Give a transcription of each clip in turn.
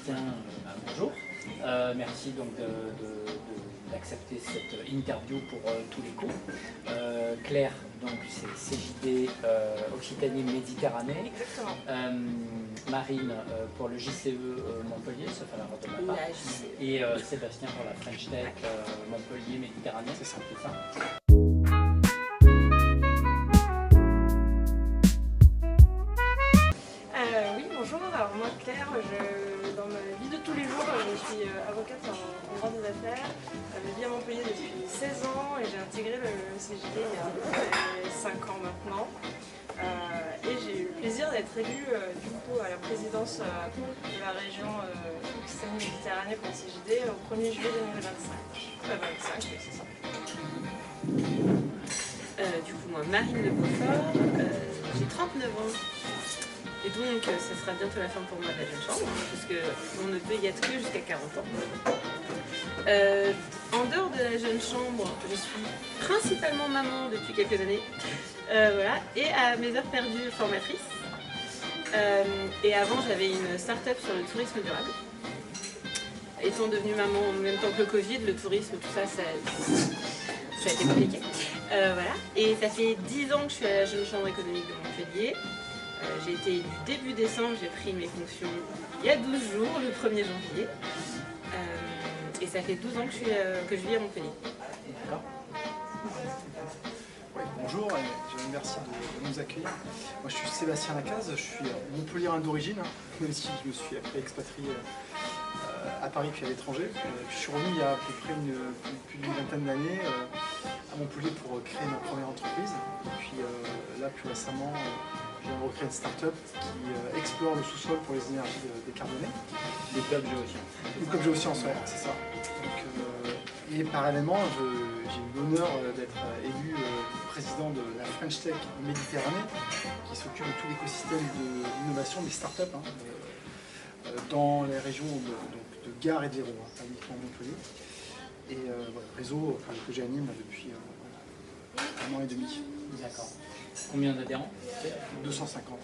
Sébastien, bonjour. Merci donc d'accepter cette interview pour tous les coups. Claire, donc c'est CJD Occitanie Méditerranée. Marine pour le JCE Montpellier, sauf à la de ma part. Et Sébastien pour la French Tech Montpellier Méditerranée. C'est ça. Oui, bonjour. Alors moi, Claire, dans ma vie de tous les jours, je suis avocate en droit des affaires. Je vis à Montpellier depuis 16 ans et j'ai intégré le CJD il y a 5 ans maintenant. Et j'ai eu le plaisir d'être élue du coup à la présidence de la région Occitanie-Méditerranée pour le CJD au 1er juillet 2025. 25, oui, c'est ça. Du coup, moi, Marine de Beaufort, j'ai 39 ans. Et donc, ce sera bientôt la fin pour moi de la jeune chambre, puisque on ne peut y être que jusqu'à 40 ans. En dehors de la jeune chambre, je suis principalement maman depuis quelques années, voilà, et à mes heures perdues formatrice. Et avant, j'avais une start-up sur le tourisme durable. Étant devenue maman en même temps que le Covid, le tourisme, tout ça, ça a été compliqué. Voilà. Et ça fait 10 ans que je suis à la jeune chambre économique de Montpellier. J'ai été élue début décembre, j'ai pris mes fonctions il y a 12 jours, le 1er janvier. Et ça fait 12 ans que je vis à Montpellier. D'accord. Oui, bonjour et merci de nous accueillir. Moi je suis Sébastien Lacaze, je suis montpelliérain d'origine, même si je me suis après expatrié à Paris puis à l'étranger. Je suis revenu il y a à peu près plus d'une vingtaine d'années à Montpellier pour créer ma première entreprise. Et puis là plus récemment, je viens de recréer une start-up qui explore le sous-sol pour les énergies décarbonées. Des clubs géosciences. Le club géosciences, ouais, c'est ça. Donc, et parallèlement, j'ai eu l'honneur d'être élu président de la French Tech Méditerranée, qui s'occupe de tout l'écosystème de l'innovation des startups dans les régions de Gare et de l'Hérault, pas uniquement Montpellier. Et voilà, réseau que j'anime depuis 1 an et demi. D'accord. Combien d'adhérents? 250.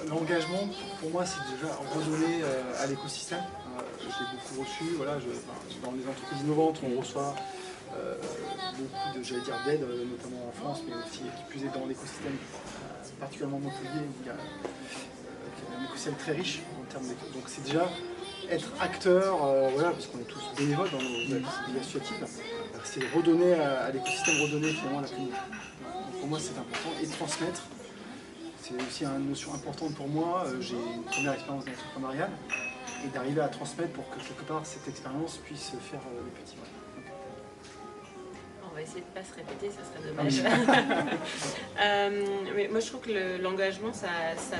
L'engagement, pour moi, c'est déjà redonner à l'écosystème. J'ai beaucoup reçu, voilà, dans les entreprises innovantes, on reçoit beaucoup de, d'aide, notamment en France, mais aussi qui plus est dans l'écosystème, particulièrement Montpellier, où il y a un écosystème très riche en termes de... Donc c'est déjà être acteur, voilà, parce qu'on est tous bénévoles dans nos activités associatives, c'est redonner à l'écosystème, redonner finalement à la communauté. Donc pour moi c'est important, et transmettre. C'est aussi une notion importante pour moi. J'ai une première expérience entrepreneuriale et d'arriver à transmettre pour que quelque part cette expérience puisse faire les petits. On va essayer de ne pas se répéter, ça serait dommage. Mais moi je trouve que l'engagement ça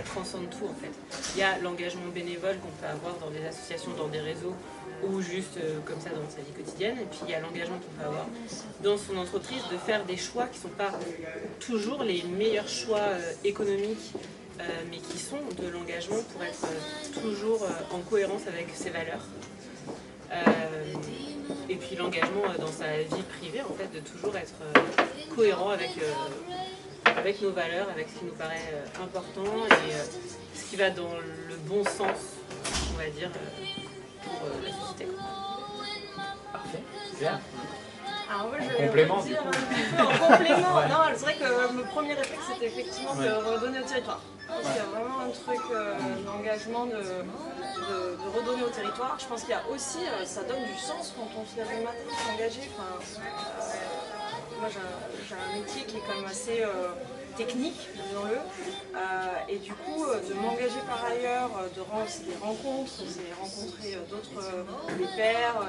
transcende tout en fait. Il y a l'engagement bénévole qu'on peut avoir dans des associations, dans des réseaux ou juste comme ça dans sa vie quotidienne. Et puis il y a l'engagement qu'on peut avoir dans son entreprise de faire des choix qui ne sont pas toujours les meilleurs choix économiques, mais qui sont de l'engagement pour être toujours en cohérence avec ses valeurs. Et puis l'engagement dans sa vie privée, en fait, de toujours être cohérent avec nos valeurs, avec ce qui nous paraît important et ce qui va dans le bon sens, on va dire, pour la société. Parfait. Claire. Alors moi, En complément, du coup. En complément, ouais. Non, c'est vrai que mon premier réflexe c'était effectivement de redonner au territoire. Parce qu'il y a vraiment un truc d'engagement de redonner au territoire. Je pense qu'il y a aussi, ça donne du sens quand on se lève le matin, s'engager. Moi j'ai un métier qui est quand même assez technique, disons-le. Et du coup, de m'engager par ailleurs, de rendre des rencontres, c'est rencontrer d'autres, des pairs,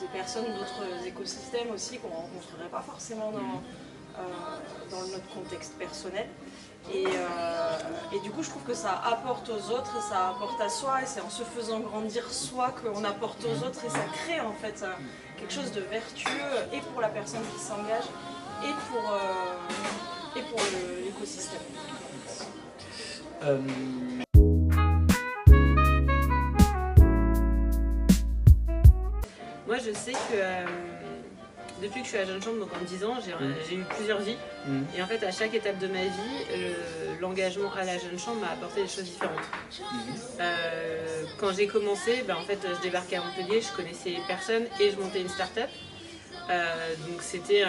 des personnes d'autres écosystèmes aussi qu'on ne rencontrerait pas forcément dans notre contexte personnel. Et du coup, je trouve que ça apporte aux autres et ça apporte à soi, et c'est en se faisant grandir soi qu'on apporte aux autres, et ça crée en fait quelque chose de vertueux et pour la personne qui s'engage et pour l'écosystème. Moi, je sais que depuis que je suis à Jeune Chambre, donc en 10 ans, j'ai eu plusieurs vies. Et en fait, à chaque étape de ma vie, l'engagement à la Jeune Chambre m'a apporté des choses différentes. Quand j'ai commencé, en fait, je débarquais à Montpellier, je connaissais personne et je montais une start-up. Donc c'était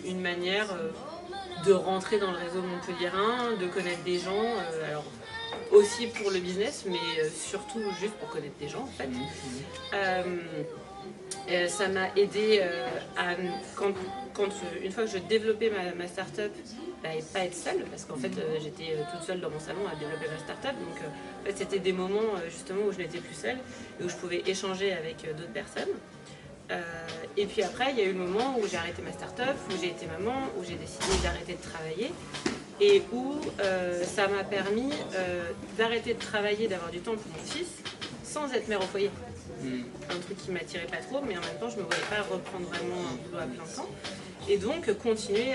une manière de rentrer dans le réseau montpelliérain, de connaître des gens, alors aussi pour le business, mais surtout juste pour connaître des gens en fait. Ça m'a aidé à, une fois que je développais ma start-up, et pas être seule, parce qu'en fait j'étais toute seule dans mon salon à développer ma start-up, donc en fait, c'était des moments justement où je n'étais plus seule et où je pouvais échanger avec d'autres personnes. Et puis après, il y a eu le moment où j'ai arrêté ma start-up, où j'ai été maman, où j'ai décidé d'arrêter de travailler et où ça m'a permis d'arrêter de travailler, d'avoir du temps pour mon fils sans être mère au foyer. Un truc qui m'attirait pas trop, mais en même temps, je ne me voyais pas reprendre vraiment un boulot à plein temps. Et donc, continuer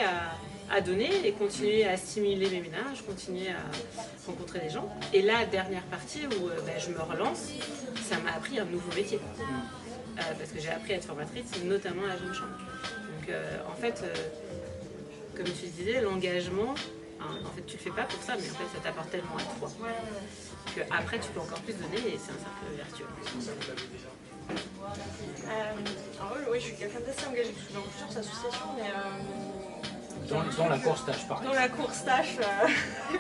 à donner et continuer à stimuler mes ménages, continuer à rencontrer des gens. Et la dernière partie où je me relance, ça m'a appris un nouveau métier. Parce que j'ai appris à être formatrice, notamment à la Jeune Chambre. Donc en fait, comme tu disais, l'engagement, en fait tu le fais pas pour ça, mais en fait ça t'apporte tellement à toi que après tu peux encore plus donner et c'est un cercle vertueux. Alors oui, je suis quelqu'un d'assez engagé dans plusieurs associations, mais dans la course tâche par exemple. Dans la course tâche,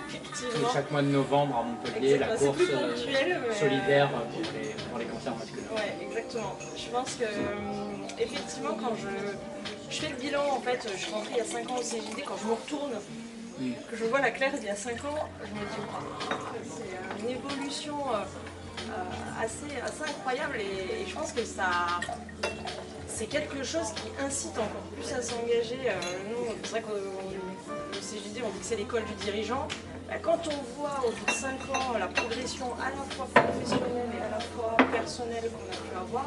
effectivement. Chaque mois de novembre à Montpellier, exactement. La course ponctuel, mais solidaire pour les cancers masculins. Ouais, exactement. Je pense que effectivement quand je fais le bilan, en fait, je suis rentrée il y a 5 ans au CJD, quand je me retourne, que je vois la Claire d'il y a 5 ans, je me dis wow, c'est une évolution assez incroyable et je pense que c'est quelque chose qui incite encore plus à s'engager. Nous, c'est vrai qu'au CJD, on dit que c'est l'école du dirigeant. Quand on voit au bout de 5 ans la progression à la fois professionnelle et à la fois personnelle qu'on a pu avoir,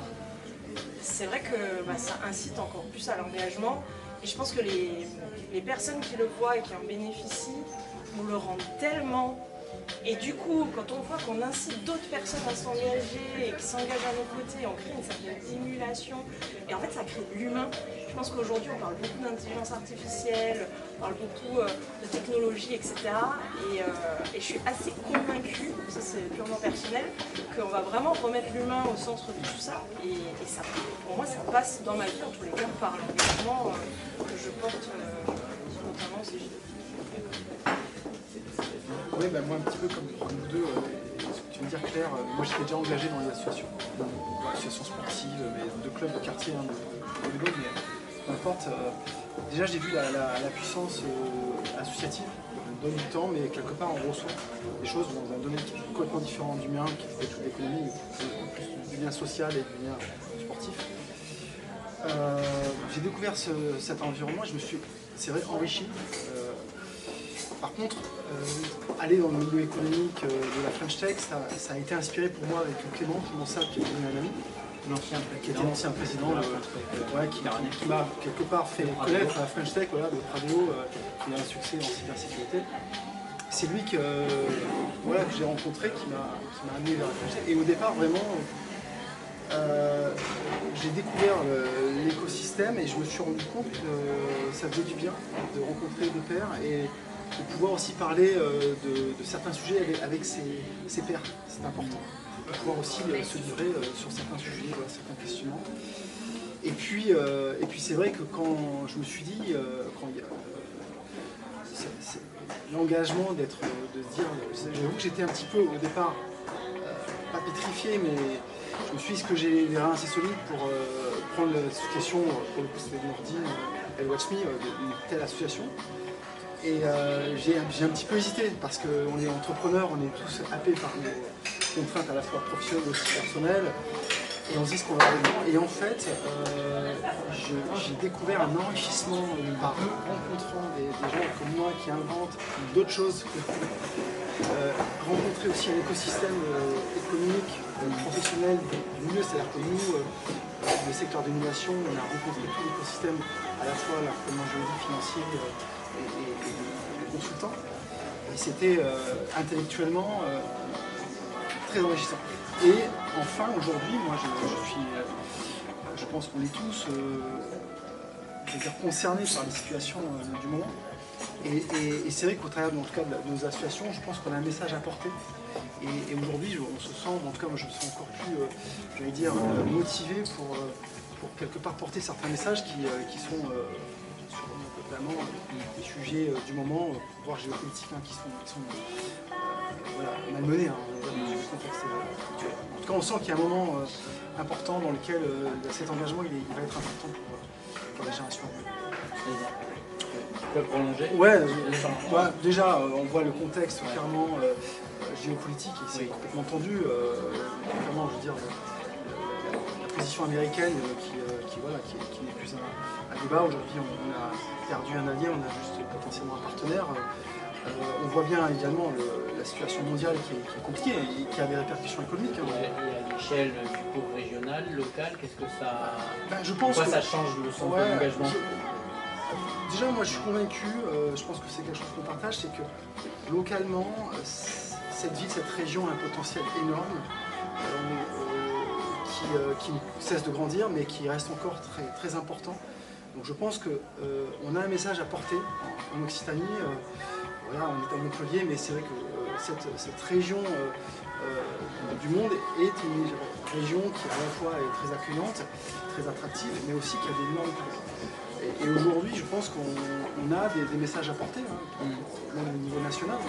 c'est vrai que ça incite encore plus à l'engagement. Et je pense que les personnes qui le voient et qui en bénéficient nous le rendent tellement. Et du coup, quand on voit qu'on incite d'autres personnes à s'engager et qui s'engagent à nos côtés, on crée une certaine émulation. Et en fait, ça crée de l'humain. Je pense qu'aujourd'hui, on parle beaucoup d'intelligence artificielle, on parle beaucoup de technologie, etc. Et je suis assez convaincue, ça c'est purement personnel, qu'on va vraiment remettre l'humain au centre de tout ça. Et ça, pour moi, ça passe dans ma vie, en tous les cas, par l'engagement que je porte, notamment au CJD. Oui, moi un petit peu comme nous deux, ce que tu veux dire Claire, moi j'étais déjà engagé dans les associations, associations sportives, mais de clubs de quartier, de vélo, mais peu importe. Déjà j'ai vu la puissance associative, on donne du temps, mais quelque part on reçoit des choses dans un domaine qui est complètement différent du mien, qui fait toute l'économie, mais plus du lien social et du lien sportif. J'ai découvert cet environnement, je me suis, c'est vrai, enrichi. Par contre, aller dans le milieu économique de la French Tech, ça a été inspiré pour moi avec Clément Monsat, qui est devenu un ami, qui était l'ancien président, qui m'a quelque part fait connaître la French Tech, voilà, de Pradeo, qui a un succès en cybersécurité. C'est lui que j'ai rencontré, qui m'a amené vers la French Tech. Et au départ, vraiment, j'ai découvert l'écosystème et je me suis rendu compte que ça faisait du bien de rencontrer des pairs et de pouvoir aussi parler de certains sujets avec ses pairs. C'est important. De pouvoir aussi se livrer sur certains sujets, certains questionnements. Et puis c'est vrai que quand je me suis dit, l'engagement de se dire, j'avoue que j'étais un petit peu au départ, pas pétrifié, mais je me suis dit que j'ai les reins assez solides pour prendre cette question, pour le coup c'était Nordine, elle Watch Me, d'une telle association. Et j'ai un petit peu hésité parce qu'on est entrepreneurs, on est tous happés par nos contraintes à la fois professionnelles et aussi personnelles. Et on se dit ce qu'on va aller dedans. Et en fait, j'ai découvert un enrichissement par rencontrant des gens comme moi qui inventent d'autres choses. Rencontrer aussi un écosystème économique, professionnel du milieu, c'est-à-dire que nous, le secteur d'innovation, on a rencontré tout l'écosystème, à la fois l'accompagnement juridique, financier et consultant. Et c'était intellectuellement très enrichissant. Et enfin, aujourd'hui, moi je pense qu'on est tous je veux dire, concernés par les situations du moment. Et c'est vrai qu'au travers, en tout cas, de nos associations, je pense qu'on a un message à porter. Et aujourd'hui, on se sent, en tout cas, moi je me sens encore plus, j'allais dire, motivé pour quelque part porter certains messages qui sont sur notamment les sujets du moment, voire géopolitiques, qui sont voilà, malmenés dans le contexte actuel. En tout cas, on sent qu'il y a un moment important dans lequel cet engagement il va être important pour la génération. Tu peux prolonger? Ouais, déjà, on voit le contexte clairement géopolitique et c'est complètement tendu. Vraiment, je veux dire, la position américaine qui n'est plus un débat. Aujourd'hui, on a perdu un allié, on a juste potentiellement un partenaire. On voit bien également la situation mondiale qui est compliquée et qui a des répercussions économiques. Et à l'échelle du cours régional, local, qu'est-ce que ça... je pense pourquoi ça change le sens de l'engagement? Déjà, moi je suis convaincu, je pense que c'est quelque chose qu'on partage, c'est que localement, cette ville, cette région a un potentiel énorme qui ne cesse de grandir mais qui reste encore très, très important. Donc je pense qu'on a un message à porter en Occitanie. Voilà, on est à Montpellier, mais c'est vrai que cette région du monde est une région qui à la fois est très accueillante, très attractive, mais aussi qui a d'énormes potentiels. Et aujourd'hui, je pense qu'on a des messages à porter, même au niveau national,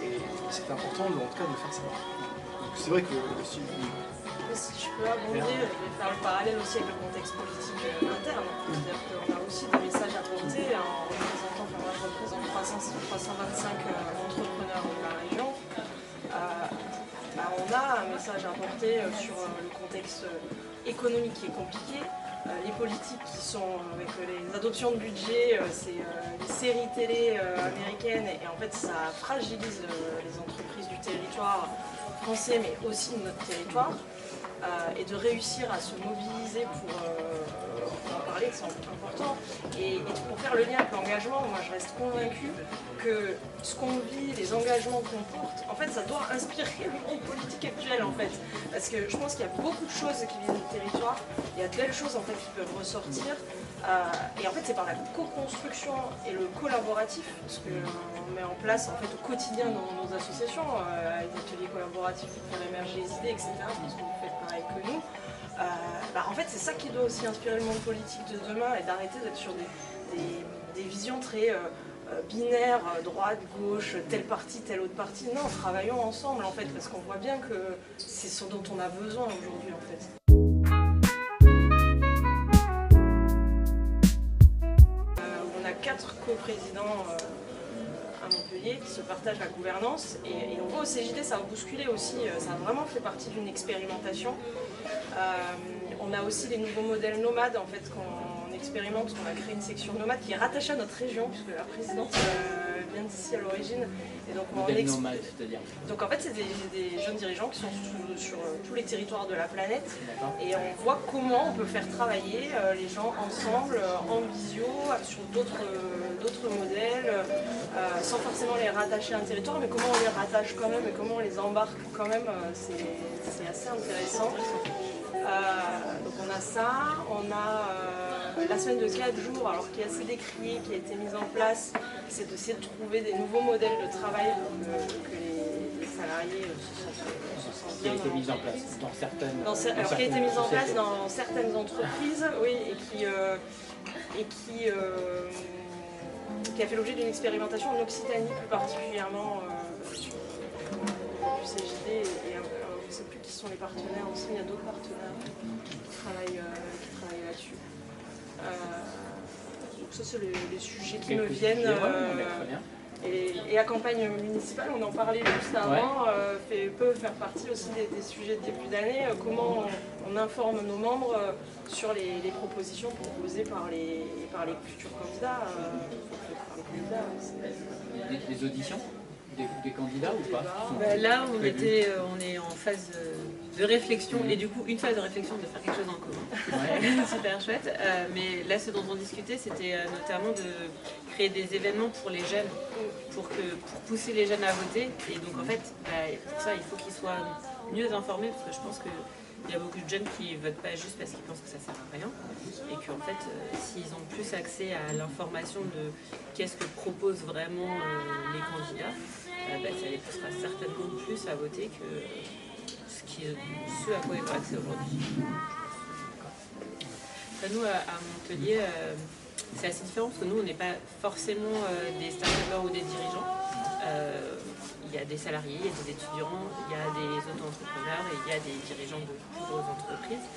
et c'est important en tout cas de faire ça. Donc c'est vrai que si je peux abonder, je vais faire le parallèle aussi avec le contexte politique interne. C'est-à-dire qu'on a aussi des messages à porter en représentant, moi je représente 325 entrepreneurs de la région. On a un message à porter sur le contexte économique qui est compliqué. Les politiques qui sont avec les adoptions de budget, c'est les séries télé américaines et en fait ça fragilise les entreprises du territoire français mais aussi de notre territoire et de réussir à se mobiliser pour en parler, c'est important et pour faire le lien avec l'engagement, moi je reste convaincue que ce qu'on vit, les engagements qu'on porte, en fait ça doit inspirer le monde politique actuel en fait parce que je pense qu'il y a beaucoup de choses qui viennent du territoire, il y a de belles choses en fait qui peuvent ressortir et en fait c'est par la co-construction et le collaboratif, ce qu'on met en place en fait au quotidien dans nos associations, les ateliers collaboratifs pour faire émerger les idées, etc. Je pense que vous faites pareil que nous. En fait c'est ça qui doit aussi inspirer le monde politique de demain et d'arrêter d'être sur des visions très binaires, droite, gauche, tel parti, tel autre parti. Non, travaillons ensemble en fait parce qu'on voit bien que c'est ce dont on a besoin aujourd'hui en fait. On a 4 coprésidents à Montpellier qui se partagent la gouvernance et on voit au CJD ça a bousculé aussi, ça a vraiment fait partie d'une expérimentation. On a aussi les nouveaux modèles nomades en fait qu'on expérimente, on a créé une section nomade qui est rattachée à notre région puisque la présidente vient d'ici à l'origine. Et donc nomade, c'est-à-dire donc en fait c'est des jeunes dirigeants qui sont sur tous les territoires de la planète et on voit comment on peut faire travailler les gens ensemble en visio sur d'autres modèles sans forcément les rattacher à un territoire mais comment on les rattache quand même et comment on les embarque quand même, c'est assez intéressant. Donc on a ça, on a la semaine de 4 jours alors qui est assez décriée, qui a été mise en place, c'est d'essayer de trouver des nouveaux modèles de travail pour que les salariés se sentent bien. Qui a été mise en place dans certaines alors qui a été mise en place dans certaines entreprises, oui, et qui a fait l'objet d'une expérimentation en Occitanie plus particulièrement du CJD et je ne sais plus qui sont les partenaires aussi, il y a d'autres partenaires qui travaillent là-dessus. Donc ça c'est les sujets qui me viennent. Et la campagne municipale, on en parlait juste avant, peut faire partie aussi des sujets de début d'année. Comment on informe nos membres sur les propositions proposées par les futurs candidats. Des auditions des candidats ou pas? Là, on est en phase de réflexion et du coup, une phase de réflexion de faire quelque chose en commun. Super chouette. Mais là, ce dont on discutait, c'était notamment de créer des événements pour les jeunes, pour pousser les jeunes à voter. Et donc, en fait, pour ça, il faut qu'ils soient mieux informés parce que je pense que il y a beaucoup de jeunes qui ne votent pas juste parce qu'ils pensent que ça ne sert à rien et qu'en fait, s'ils ont plus accès à l'information de qu'est-ce que proposent vraiment les candidats, ça les poussera certainement plus à voter que ce à quoi ils ont accès aujourd'hui. Nous, à Montpellier, c'est assez différent parce que nous, on n'est pas forcément des start-upers ou des dirigeants. Il y a des salariés, il y a des étudiants, il y a des auto-entrepreneurs et il y a des dirigeants de plus grosses entreprises.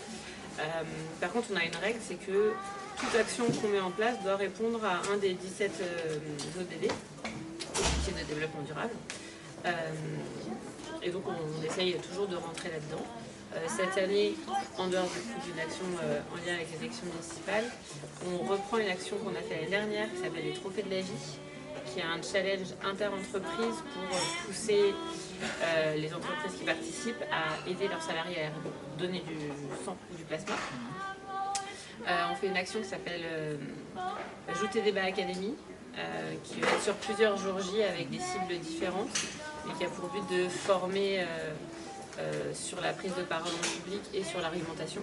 Par contre, on a une règle, c'est que toute action qu'on met en place doit répondre à un des 17 ODD, Objectifs de développement durable. Et donc, on essaye toujours de rentrer là-dedans. Cette année, en dehors d'une action en lien avec les élections municipales, on reprend une action qu'on a fait l'année dernière qui s'appelle les Trophées de la vie, qui est un challenge inter-entreprise pour pousser les entreprises qui participent à aider leurs salariés à donner du sang ou du plasma. On fait une action qui s'appelle Ajouter Débat Académie, qui va être sur plusieurs jours J avec des cibles différentes, mais qui a pour but de former sur la prise de parole en public et sur l'argumentation.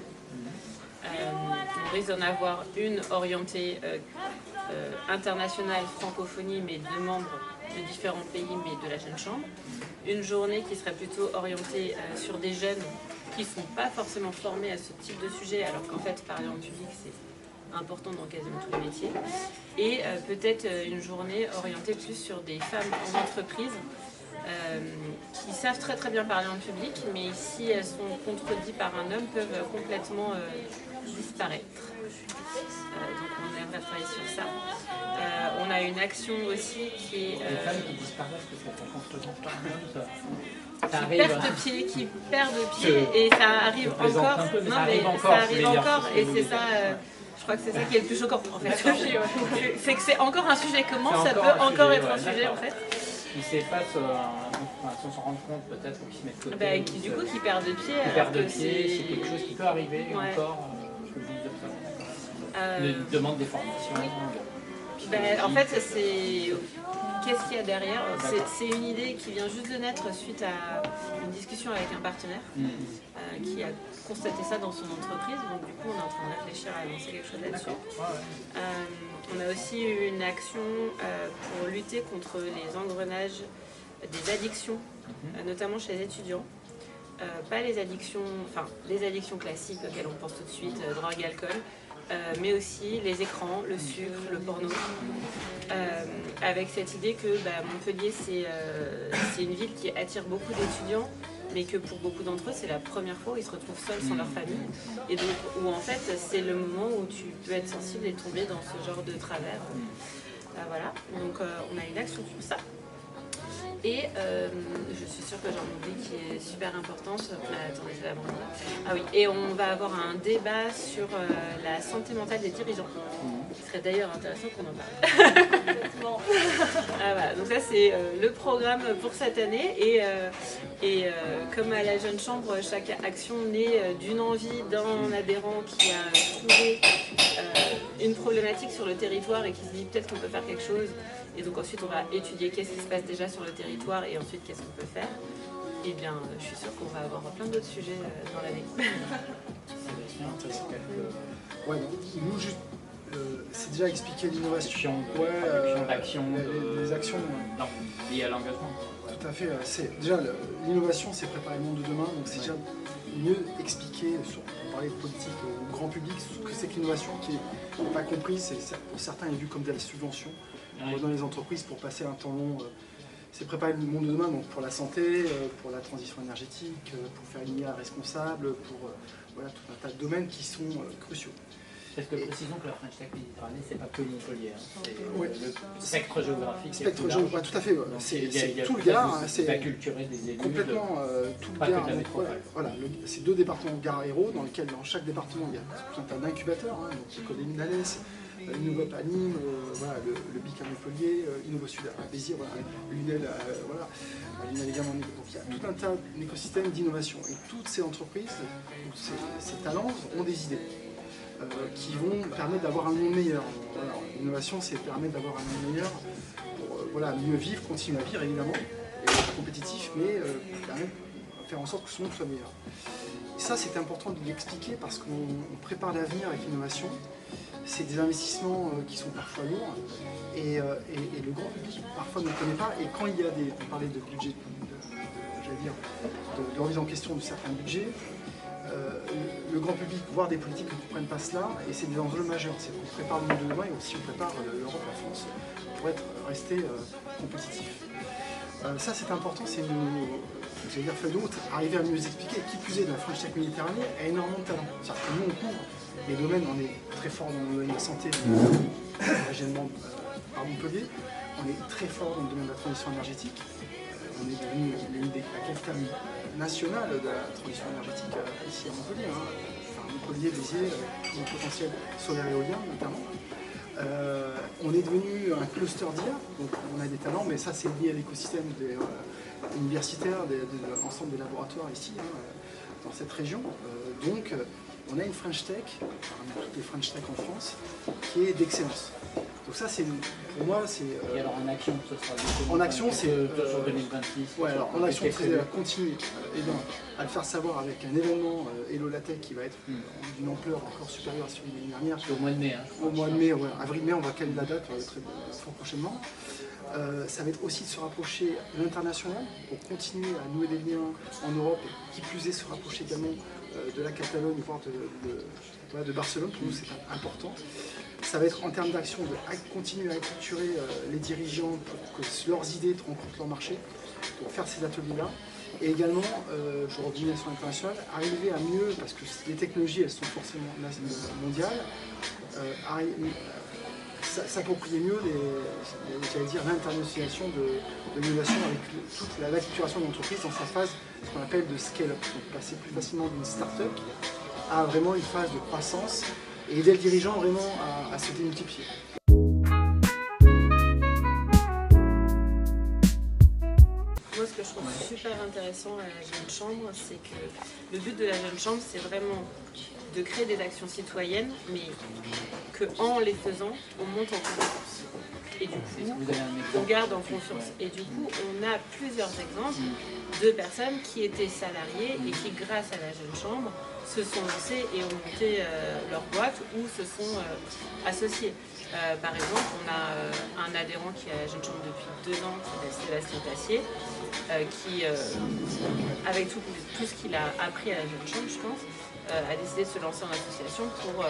On risque d'en avoir une orientée internationale, francophonie, mais de membres de différents pays, mais de la jeune chambre. Une journée qui serait plutôt orientée sur des jeunes qui ne sont pas forcément formés à ce type de sujet, alors qu'en fait, parler en public, c'est important dans quasiment tous les métiers. Et peut-être une journée orientée plus sur des femmes en entreprise qui savent très très bien parler en public, mais si elles sont contredites par un homme, peuvent complètement disparaître. Donc on aimerait travailler sur ça. On a une action aussi qui est... Les femmes qui disparaissent parce qu'elles sont contredites par un homme, qui perdent pied, et ça arrive encore. Non, mais ça arrive encore, et c'est ça... je crois que c'est ça qui est le plus choquant en fait. C'est que c'est encore un sujet. Comment ça peut encore être un sujet en fait? Ils s'effacent sans s'en rendre compte peut-être, ou qui se mettent de côté. Du coup, qui perdent pied. Qui perdent pied, c'est quelque chose qui peut arriver encore. Ils demandent des formations. En fait, c'est... Qu'est-ce qu'il y a derrière? C'est une idée qui vient juste de naître suite à une discussion avec un partenaire qui a constaté ça dans son entreprise. Donc du coup, on est en train de réfléchir à lancer quelque chose là-dessus. On a aussi eu une action pour lutter contre les engrenages des addictions, notamment chez les étudiants. Pas les addictions, enfin les addictions classiques auxquelles on pense tout de suite, drogue, alcool, mais aussi les écrans, le sucre, le porno. Avec cette idée que Montpellier, c'est une ville qui attire beaucoup d'étudiants, mais que pour beaucoup d'entre eux, c'est la première fois où ils se retrouvent seuls sans leur famille. Et donc, où en fait, c'est le moment où tu peux être sensible et tomber dans ce genre de travers. Voilà, donc on a une action sur ça. Et je suis sûre que j'en oublie qui est super importante. Attendez, je vais aborder. Ah oui, et on va avoir un débat sur la santé mentale des dirigeants. Il serait d'ailleurs intéressant qu'on en parle. Voilà, donc ça c'est le programme pour cette année. Et comme à la Jeune Chambre, chaque action naît d'une envie d'un adhérent qui a trouvé une problématique sur le territoire et qui se dit peut-être qu'on peut faire quelque chose. Et donc ensuite on va étudier qu'est-ce qui se passe déjà sur le territoire et ensuite qu'est-ce qu'on peut faire. Et bien je suis sûre qu'on va avoir plein d'autres sujets dans l'année. Ouais, donc, nous juste, c'est déjà expliquer l'innovation. D'action, les actions liées à l'engagement. Tout à fait. Déjà l'innovation, c'est préparer le monde de demain. Donc c'est déjà mieux expliquer, pour parler de politique au grand public, ce que c'est que l'innovation qui n'est pas comprise. Pour certains, est vu comme de la subvention dans les entreprises pour passer un temps long. C'est préparer le monde de demain, donc pour la santé, pour la transition énergétique, pour faire une IA responsable, pour tout un tas de domaines qui sont cruciaux. Parce que précisons que la French Tech Méditerranée, c'est pas que Montpellier, c'est le spectre géographique. Tout à fait. C'est tout le Gard, c'est la culture des élus. Complètement tout le Gard. Voilà, c'est 2 départements Gard et Hérault, dans lesquels dans chaque département il y a tout un tas d'incubateurs, donc l'école des Milanès, Innovop à Nîmes, le BIC à Montpellier, InnovoSud à Béziers, l'UNEL également. Donc il y a tout un tas d'écosystèmes d'innovation. Et toutes ces entreprises, ces talents ont des idées qui vont permettre d'avoir un monde meilleur. L'innovation, c'est permettre d'avoir un monde meilleur pour mieux vivre, continuer à vivre évidemment, et être compétitif, mais permettre faire en sorte que son monde soit meilleur. Et ça, c'est important de l'expliquer parce qu'on prépare l'avenir avec l'innovation. C'est des investissements qui sont parfois lourds et le grand public parfois ne connaît pas. Et quand il y a des, on parlait de budget, de remise en question de certains budgets, le grand public, voire des politiques ne comprennent pas cela, et c'est des enjeux majeurs. C'est qu'on prépare le monde de demain et aussi on prépare l'Europe, la France pour rester compétitif. Ça c'est important, c'est une feuille de route, arriver à mieux expliquer. Qui plus est, de la French Tech Méditerranée a énormément de talent. C'est-à-dire que nous on couvre les domaines, on est très fort dans le domaine de la santé, par Montpellier, on est très fort dans le domaine de la transition énergétique. On est devenu la capitale nationale de la transition énergétique ici à Montpellier. Enfin, Montpellier, Béziers, tout le potentiel solaire et éolien notamment. On est devenu un cluster d'IA, donc on a des talents, mais ça c'est lié à l'écosystème universitaire, de l'ensemble des laboratoires ici, dans cette région. Donc on a une French Tech, parmi toutes les French Tech en France, qui est d'excellence. Donc ça, pour moi, c'est... Et alors en action, ce sera en action, c'est... sur 2026. Ouais, alors en action, c'est continuer à le faire savoir avec un événement Hello La Tech qui va être d'une ampleur encore supérieure à celui de l'année dernière. Au mois de mai. Au mois de mai, ouais, avril-mai, on va caler la date très fort prochainement. Ça va être aussi de se rapprocher de l'international pour continuer à nouer des liens en Europe et qui plus est se rapprocher également de la Catalogne, voire de Barcelone. Pour nous, c'est important. Ça va être en termes d'action de continuer à acculturer les dirigeants pour que leurs idées rencontrent leur marché, pour faire ces ateliers-là. Et également, je reviens sur l'international, arriver à mieux, parce que les technologies, elles sont forcément mondiales, s'approprier mieux l'internationalisation de l'innovation avec toute l'acculturation de l'entreprise dans sa phase, ce qu'on appelle de scale-up. Donc passer plus facilement d'une start-up à vraiment une phase de croissance et aider le dirigeant vraiment à se démultiplier. Moi, ce que je trouve super intéressant à la Jeune Chambre, c'est que le but de la Jeune Chambre, c'est vraiment de créer des actions citoyennes, mais qu'en les faisant, on monte en compétence. Et du coup, on garde en confiance. Et du coup, on a plusieurs exemples de personnes qui étaient salariées et qui, grâce à la Jeune Chambre, se sont lancées et ont monté leur boîte ou se sont associées. Par exemple, on a un adhérent qui est à la Jeune Chambre depuis 2 ans, qui est Sébastien Tassier, qui, avec tout ce qu'il a appris à la Jeune Chambre, je pense, a décidé de se lancer en association pour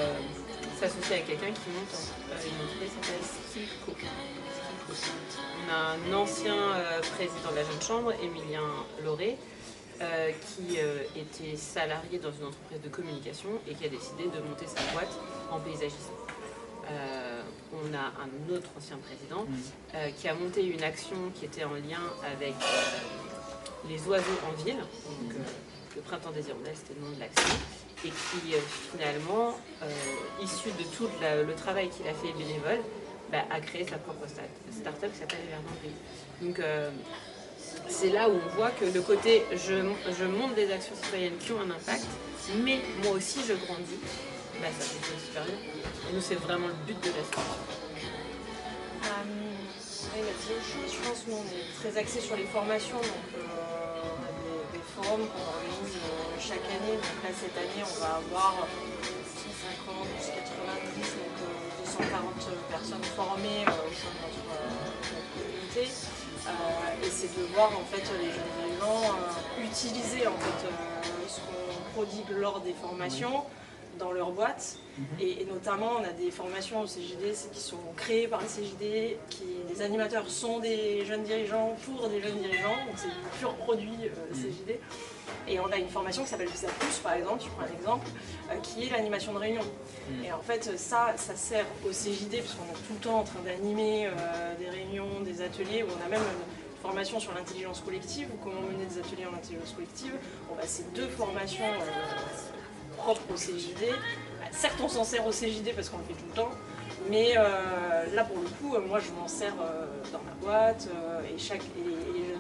s'associer avec quelqu'un qui monte une entreprise qui s'appelle Skillco. On a un ancien président de la Jeune Chambre, Émilien Lauré, qui était salarié dans une entreprise de communication et qui a décidé de monter sa boîte en paysagisme. On a un autre ancien président qui a monté une action qui était en lien avec les oiseaux en ville, donc le Printemps des Hirondelles, c'était le nom de l'action, et qui finalement, issu de tout le travail qu'il a fait bénévole, a créé sa propre start-up qui s'appelle Verdandrie. Donc c'est là où on voit que le côté je monte des actions citoyennes qui ont un impact, mais moi aussi je grandis, ça fonctionne super bien. Et nous, c'est vraiment le but de la structure. La deuxième chose, je pense, nous on est très axé sur les formations, donc on a des forums qu'on organise chaque année. Donc là, cette année, on va avoir 150 jusqu'à 90, donc 240 personnes formées au sein de notre communauté. Et c'est de voir en fait les jeunes dirigeants utiliser en fait ce qu'on prodigue lors des formations dans leur boîte. Et notamment, on a des formations au CJD qui sont créées par les CJD, les animateurs sont des jeunes dirigeants pour des jeunes dirigeants, donc c'est du pur produit CJD. Et on a une formation qui s'appelle Visa Plus, par exemple, je prends un exemple, qui est l'animation de réunion. Et en fait, ça sert au CJD, puisqu'on est tout le temps en train d'animer des réunions, des ateliers, où on a même une formation sur l'intelligence collective, ou comment mener des ateliers en intelligence collective. C'est 2 formations propre au CJD. Certes, on s'en sert au CJD parce qu'on le fait tout le temps, mais là, pour le coup, moi, je m'en sers dans ma boîte et les jeunes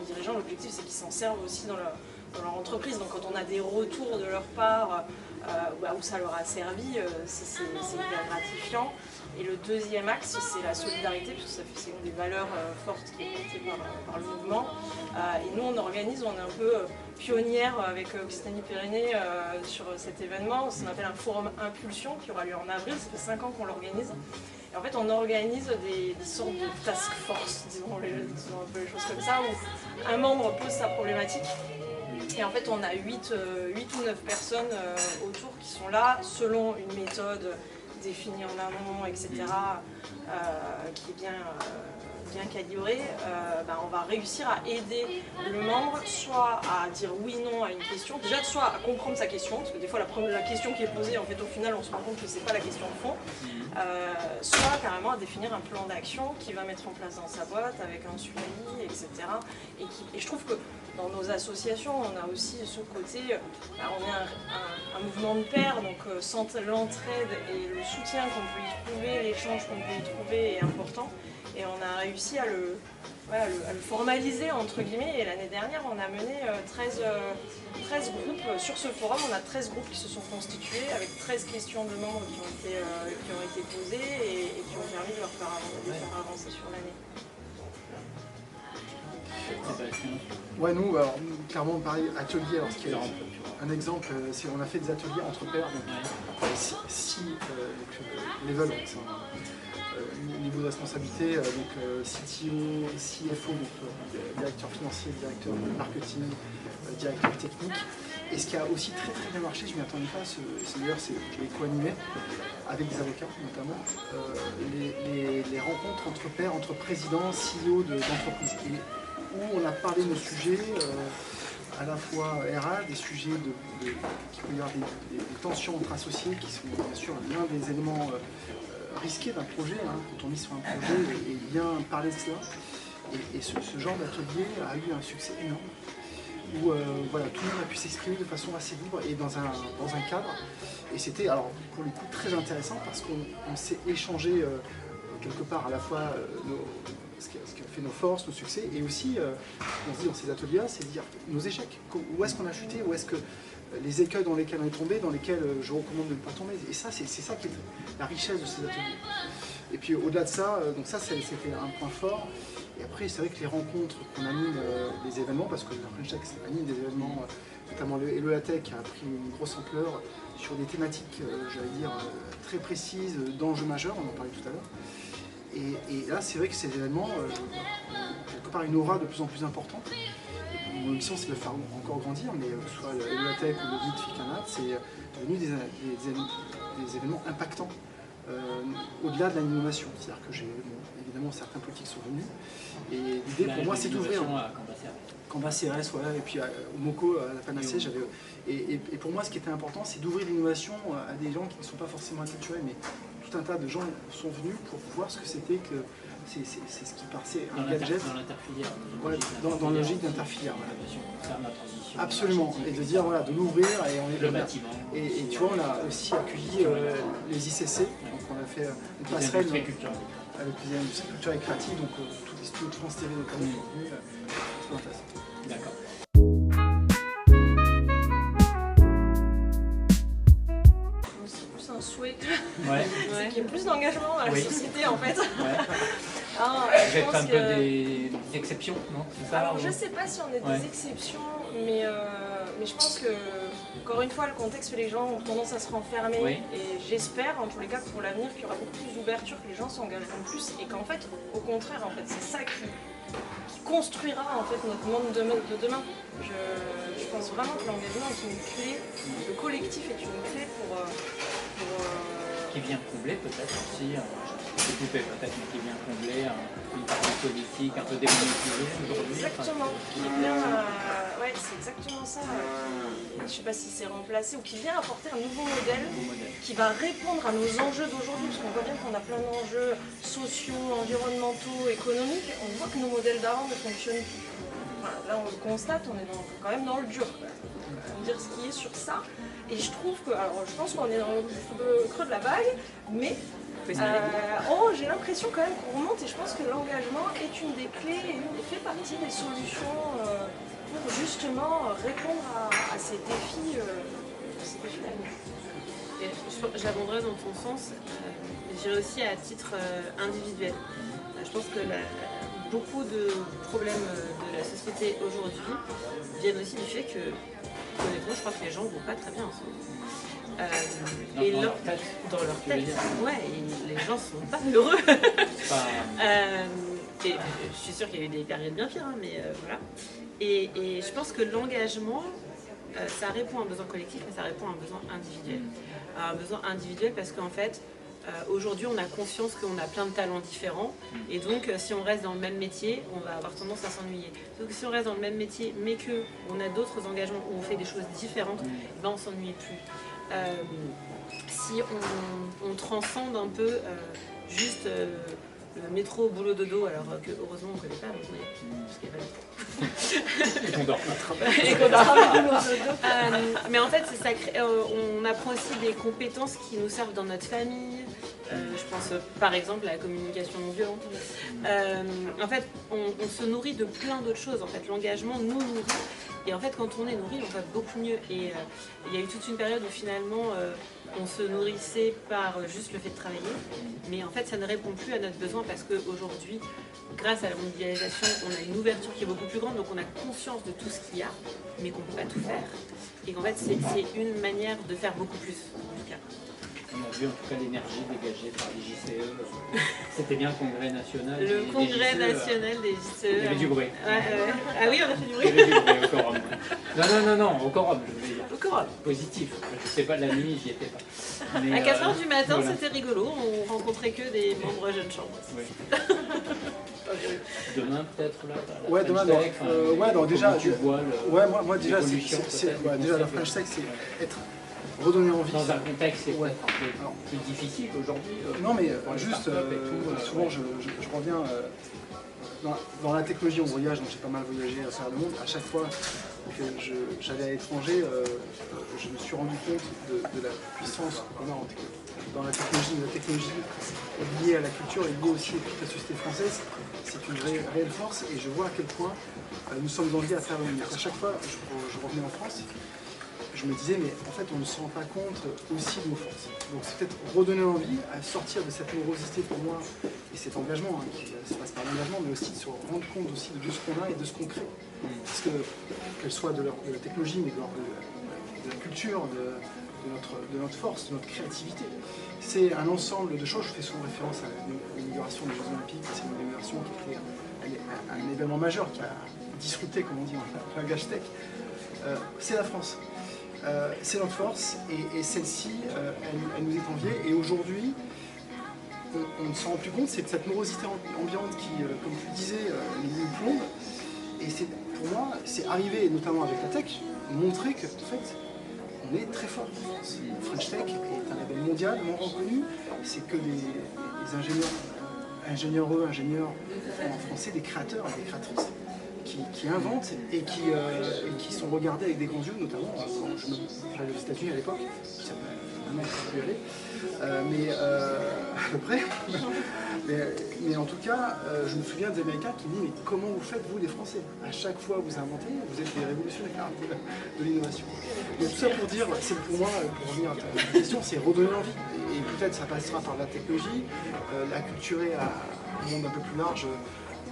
dirigeants, l'objectif, c'est qu'ils s'en servent aussi dans leur entreprise. Donc quand on a des retours de leur part où ça leur a servi, c'est hyper gratifiant. Et le deuxième axe, c'est la solidarité, puisque c'est une des valeurs fortes qui est portée par le mouvement. Et nous, on est un peu pionnière avec Occitanie-Pyrénées sur cet événement. Ça s'appelle un forum Impulsion qui aura lieu en avril, ça fait 5 ans qu'on l'organise. Et en fait, on organise des sortes de task force, disons un peu les choses comme ça, où un membre pose sa problématique. Et en fait, on a 8 ou 9 personnes autour qui sont là selon une méthode définie en amont, etc., qui est bien calibrée. On va réussir à aider le membre soit à dire oui, non à une question, déjà soit à comprendre sa question, parce que des fois la question qui est posée, en fait, au final, on se rend compte que c'est pas la question de fond, soit carrément à définir un plan d'action qu'il va mettre en place dans sa boîte avec un suivi, etc. Et je trouve que dans nos associations, on a aussi ce côté, on est un mouvement de pairs, donc sans l'entraide et le soutien qu'on peut y trouver, l'échange qu'on peut y trouver est important. Et on a réussi à le formaliser, entre guillemets. Et l'année dernière, on a mené 13 groupes sur ce forum. On a 13 groupes qui se sont constitués avec 13 questions de membres qui ont été posées et qui ont permis de les faire avancer sur l'année. Ouais, nous, clairement, pareil, atelier. Alors, ce qui est un exemple, c'est on a fait des ateliers entre pairs. Donc, si level, donc c'est niveau de responsabilité, donc CTO, CFO, donc directeur financier, directeur marketing, directeur technique. Et ce qui a aussi très bien marché, je ne m'y attendais pas, d'ailleurs je l'ai co-animé avec des avocats notamment, les rencontres entre pairs, entre présidents, CEO d'entreprises. Où on a parlé de nos sujets, à la fois RH, des sujets qui peut y avoir des tensions entre associés, qui sont bien sûr l'un des éléments risqués d'un projet, quand on est sur un projet, et bien parler de cela. Et ce genre d'atelier a eu un succès énorme, où tout le monde a pu s'exprimer de façon assez libre et dans un cadre. Et c'était alors pour le coup très intéressant parce qu'on s'est échangé quelque part à la fois ce qui a fait nos forces, nos succès, et aussi, on se dit dans ces ateliers-là, c'est de dire nos échecs, où est-ce qu'on a chuté, où est-ce que les écueils dans lesquels on est tombé, dans lesquels je recommande de ne pas tomber. Et ça, c'est ça qui est la richesse de ces ateliers. Et puis au-delà de ça, donc ça c'était un point fort. Et après, c'est vrai que les rencontres qu'on anime, les événements, parce que la French Tech anime des événements, notamment le Hello La Tech a pris une grosse ampleur sur des thématiques, j'allais dire, très précises, d'enjeux majeurs, on en parlait tout à l'heure. Et là, c'est vrai que ces événements, quelque part, une aura de plus en plus importante. Et mon mission, c'est de le faire encore grandir, mais que ce soit le Hello La Tech ou le Meet Ficanat, c'est devenu des événements impactants au-delà de l'innovation. C'est-à-dire que évidemment, certains politiques sont venus. Et l'idée pour moi, c'est d'ouvrir. Canvas CRS, voilà, et puis au MOCO, à la Panacée, et pour moi, ce qui était important, c'est d'ouvrir l'innovation à des gens qui ne sont pas forcément acculturés, mais tout un tas de gens sont venus pour voir ce que c'était que c'est ce qui passait un gadget. Dans l'interfilière. Ouais, dans la logique d'interfilière. Voilà. Absolument, et de dire, voilà, de l'ouvrir, et on est le bâtiment. Et tu vois, on a aussi accueilli les ICC, donc on a fait une passerelle avec les industries culturelles et créatives, donc tous les studios de France TV notamment sont venus. Très intéressant. D'accord. C'est un souhait Ouais. qu'il y ait plus d'engagement dans la société en fait. Ouais. Je Vous êtes pense un peu des exceptions, non? Alors je sais pas si on est des exceptions, mais je pense que, encore une fois, le contexte fait les gens ont tendance à se renfermer, et j'espère en tous les cas pour l'avenir qu'il y aura beaucoup plus d'ouverture, que les gens s'engageront plus, et qu'en fait, au contraire, en fait, c'est ça qui construira en fait notre monde de demain. Je pense vraiment que l'engagement est une clé, le collectif est une clé pour qui vient combler peut-être aussi, c'est coupé peut-être, mais qui vient combler une partie politique un peu démonétisée aujourd'hui. Exactement, c'est exactement ça. Je ne sais pas si c'est remplacé ou qui vient apporter un nouveau modèle qui va répondre à nos enjeux d'aujourd'hui, parce qu'on voit bien qu'on a plein d'enjeux sociaux, environnementaux, économiques. On voit que nos modèles d'avant ne fonctionnent plus. Voilà, là on le constate, on est quand même dans le dur. On va dire ce qui est sur ça. Et je trouve que, alors je pense qu'on est dans le creux de la vague, mais j'ai l'impression quand même qu'on remonte, et je pense que l'engagement est une des clés et fait partie des solutions pour juste justement répondre à ces défis d'avenir. Et j'abonderai dans ton sens, j'irai aussi à titre individuel. Je pense que beaucoup de problèmes de la société aujourd'hui viennent aussi du fait que, honnêtement, je crois que les gens ne vont pas très bien ensemble. Dans leur tête. Dans leur tête. Ouais, et les gens ne sont pas heureux. Et je suis sûre qu'il y a eu des périodes bien pires, hein, mais voilà. Et je pense que l'engagement, ça répond à un besoin collectif, mais ça répond à un besoin individuel. À un besoin individuel parce qu'en fait, aujourd'hui, on a conscience qu'on a plein de talents différents. Et donc, si on reste dans le même métier, on va avoir tendance à s'ennuyer. Donc, si on reste dans le même métier, mais qu'on a d'autres engagements où on fait des choses différentes, ben, on ne s'ennuie plus. Si on transcende un peu juste le métro, boulot, dodo, alors que heureusement on ne connaît pas, Et qu'on dort pas. Mais en fait, on apprend aussi des compétences qui nous servent dans notre famille. Je pense par exemple à la communication non violente. En fait, on se nourrit de plein d'autres choses. En fait, l'engagement nous nourrit. Et en fait, quand on est nourri, on va beaucoup mieux. Et il y a eu toute une période où finalement, on se nourrissait par juste le fait de travailler. Mais en fait, ça ne répond plus à notre besoin parce qu'aujourd'hui, grâce à la mondialisation, on a une ouverture qui est beaucoup plus grande. Donc on a conscience de tout ce qu'il y a, mais qu'on ne peut pas tout faire. Et qu'en fait, c'est une manière de faire beaucoup plus, en tout cas. On a vu en tout cas l'énergie dégagée par les JCE. C'était bien le congrès national. Le congrès national des JCE. Il y avait du bruit. Ah oui, on a fait du bruit. Il y avait du bruit au quorum. Non, au quorum, je voulais dire. Au quorum. Positif. Je sais pas, la nuit, j'y étais pas. Mais, à 4h du matin, voilà. C'était rigolo. On rencontrait que des membres jeunes chambres. Oui. Demain peut-être là. Ouais, demain, donc déjà, tu vois moi déjà, déjà la French Tech, c'est être redonner envie. Dans un contexte c'est peut-être un peu plus difficile aujourd'hui. Non mais juste, souvent je reviens dans la technologie, on voyage, donc j'ai pas mal voyagé à travers le monde. À chaque fois que j'allais à l'étranger, je me suis rendu compte de la puissance qu'on a dans la technologie. La technologie est liée à la culture, est liée aussi à la société française. C'est une réelle force et je vois à quel point nous sommes enviés à travers le monde. À chaque fois, je revenais en France. Je me disais, mais en fait, on ne se rend pas compte aussi de nos forces. Donc c'est peut-être redonner envie à sortir de cette morosité pour moi et cet engagement, qui se passe par l'engagement, mais aussi de se rendre compte aussi de ce qu'on a et de ce qu'on crée. Parce qu'elle soit de la technologie, mais de la culture, de notre force, de notre créativité. C'est un ensemble de choses. Je fais souvent référence à l'inauguration des Jeux Olympiques. C'est une inauguration qui était un événement majeur, qui a disrupté, comme on dit, en langage tech. C'est la France. C'est notre force et celle-ci, elle nous est enviée. Et aujourd'hui, on ne s'en rend plus compte, c'est cette morosité ambiante qui, comme tu disais, nous plombe. Et pour moi, c'est arrivé, notamment avec la tech, montrer que en fait, on est très fort en France. French Tech est un label mondialement reconnu. C'est que des ingénieurs en français, des créateurs et des créatrices. Qui inventent et qui sont regardés avec des grands yeux, notamment quand j'allais aux États-Unis à l'époque, maintenant je ne peux plus y aller, à peu près. mais en tout cas, je me souviens des Américains qui me disent, mais comment vous faites vous les Français? À chaque fois vous inventez, vous êtes des révolutionnaires de l'innovation. Donc tout ça pour dire, c'est pour moi, pour revenir à ta question, c'est redonner envie. Et peut-être ça passera par la technologie, la culturer à un monde un peu plus large,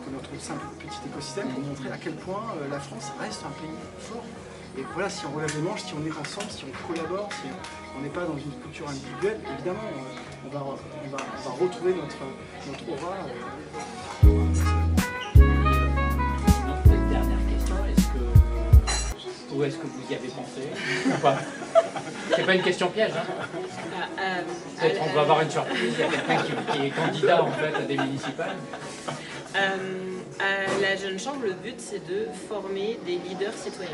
notre simple petit écosystème pour montrer à quel point la France reste un pays fort. Et voilà, si on relève les manches, si on est ensemble, si on collabore, si on n'est pas dans une culture individuelle, évidemment, on va retrouver notre aura. Notre dernière question, où est-ce que vous y avez pensé ou pas? C'est pas une question piège, hein. Peut-être on va avoir une surprise, il y a quelqu'un qui est candidat en fait à des municipales. À la Jeune Chambre, le but c'est de former des leaders citoyens.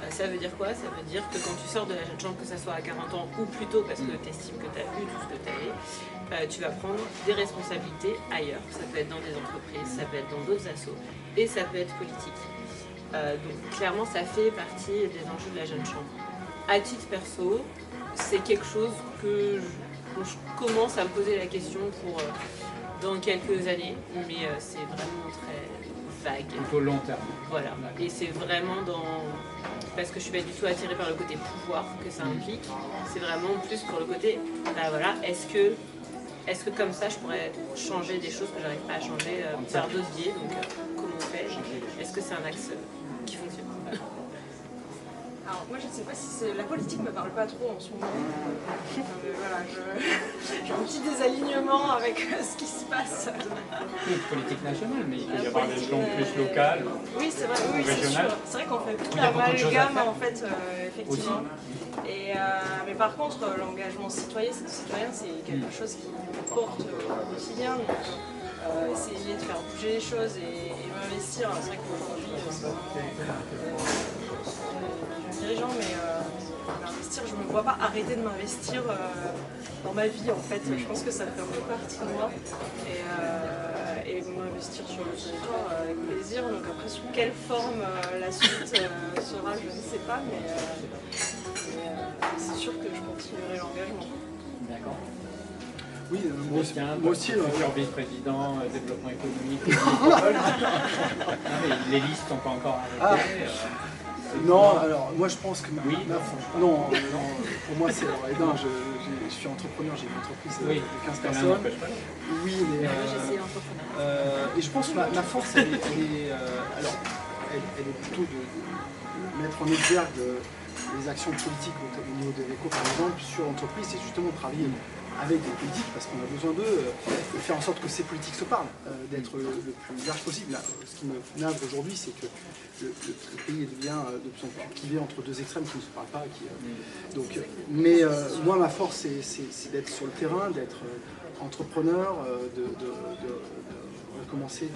Ça veut dire quoi? Ça veut dire que quand tu sors de la Jeune Chambre, que ça soit à 40 ans ou plus tôt parce que tu estimes que tu as vu tout ce que tu avais, tu vas prendre des responsabilités ailleurs. Ça peut être dans des entreprises, ça peut être dans d'autres assos et ça peut être politique. Donc clairement ça fait partie des enjeux de la Jeune Chambre. À titre perso, c'est quelque chose que je commence à me poser la question pour dans quelques années, mais c'est vraiment très vague. Plutôt long terme. Voilà. Et c'est vraiment parce que je suis pas du tout attirée par le côté pouvoir que ça implique. C'est vraiment plus pour le côté, bah voilà, est-ce que comme ça je pourrais changer des choses que j'arrive pas à changer par d'autres biais, donc comment on fait? Est-ce que c'est un axe qui fonctionne? Alors moi je ne sais pas si la politique me parle pas trop en ce moment. Voilà, j'ai un petit désalignement avec ce qui se passe. Politique nationale, mais il peut y avoir des échelons plus locales. Oui, c'est vrai, oui, c'est sûr. C'est vrai qu'on fait plus Il y a beaucoup de choses à l'amalgame faire. en fait, effectivement. Mais par contre, l'engagement citoyen, c'est quelque chose qui me porte au quotidien. Donc, essayer de faire bouger les choses et m'investir. C'est vrai qu'aujourd'hui, c'est vraiment dirigeant, mais m'investir, je ne me vois pas arrêter de m'investir dans ma vie en fait. Je pense que ça fait un peu partie de moi et m'investir sur le territoire avec plaisir. Donc après sous quelle forme la suite sera, je ne sais pas, mais c'est sûr que je continuerai l'engagement. D'accord. Oui, moi aussi. Futur vice-président, développement économique, métropole. Non, mais les listes sont pas encore arrêtées. Non, alors moi je pense que oui. Non, pour moi c'est je suis entrepreneur, j'ai une entreprise de 15 personnes. Oui, mais et je pense que ma force elle est plutôt de mettre en exergue les actions politiques au niveau de l'ECO par exemple sur l'entreprise, c'est justement de travailler avec des politiques parce qu'on a besoin d'eux, de faire en sorte que ces politiques se parlent, d'être le plus large possible. Là, ce qui me navre aujourd'hui, c'est que le pays devient de plus en plus clivé entre deux extrêmes qui ne se parlent pas. Mais moi, ma force, c'est d'être sur le terrain, d'être entrepreneur, de commencer.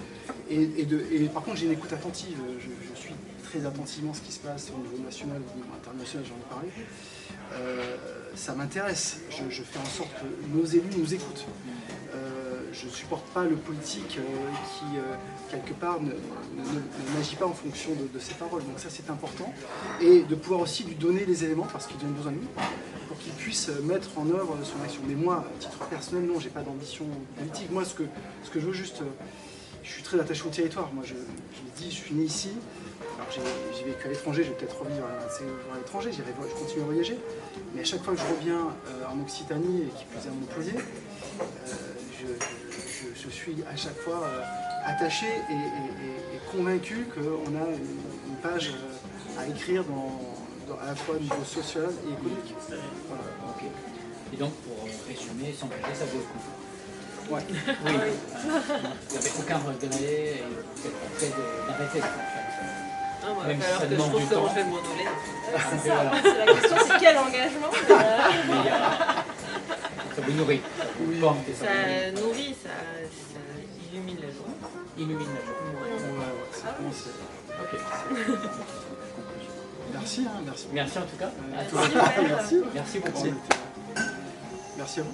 Et par contre, j'ai une écoute attentive. Je suis très attentivement ce qui se passe au niveau national, au niveau international, j'en ai parlé. Ça m'intéresse. Je fais en sorte que nos élus nous écoutent. Je ne supporte pas le politique qui, quelque part, n'agit pas en fonction de ses paroles. Donc ça, c'est important. Et de pouvoir aussi lui donner les éléments, parce qu'il donne besoin de nous, pour qu'il puisse mettre en œuvre son action. Mais moi, à titre personnel, non, j'ai pas d'ambition politique. Moi, ce que je veux juste... je suis très attaché au territoire. Moi, je dis, je suis né ici. Alors j'ai vécu à l'étranger, je vais peut-être revivre à l'étranger, je continue à voyager. Mais à chaque fois que je reviens en Occitanie et qui plus est à Montpellier, je suis à chaque fois attaché et convaincu qu'on a une page à écrire à la fois au niveau social et économique. Voilà. Okay. Et donc pour résumer, s'engager, ça vaut le coup. Ouais. Oui. Il n'y avait aucun regret et peut-être fait d'arrêter de faire. Non, il va falloir que je trouve comment je vais me renouveler. C'est ça, la question c'est quel engagement Ça vous nourrit. Oui. Ça nourrit, ça illumine la journée. Illumine la journée. Ok. Merci, merci. Merci en tout cas. Merci. Merci beaucoup. Merci à vous.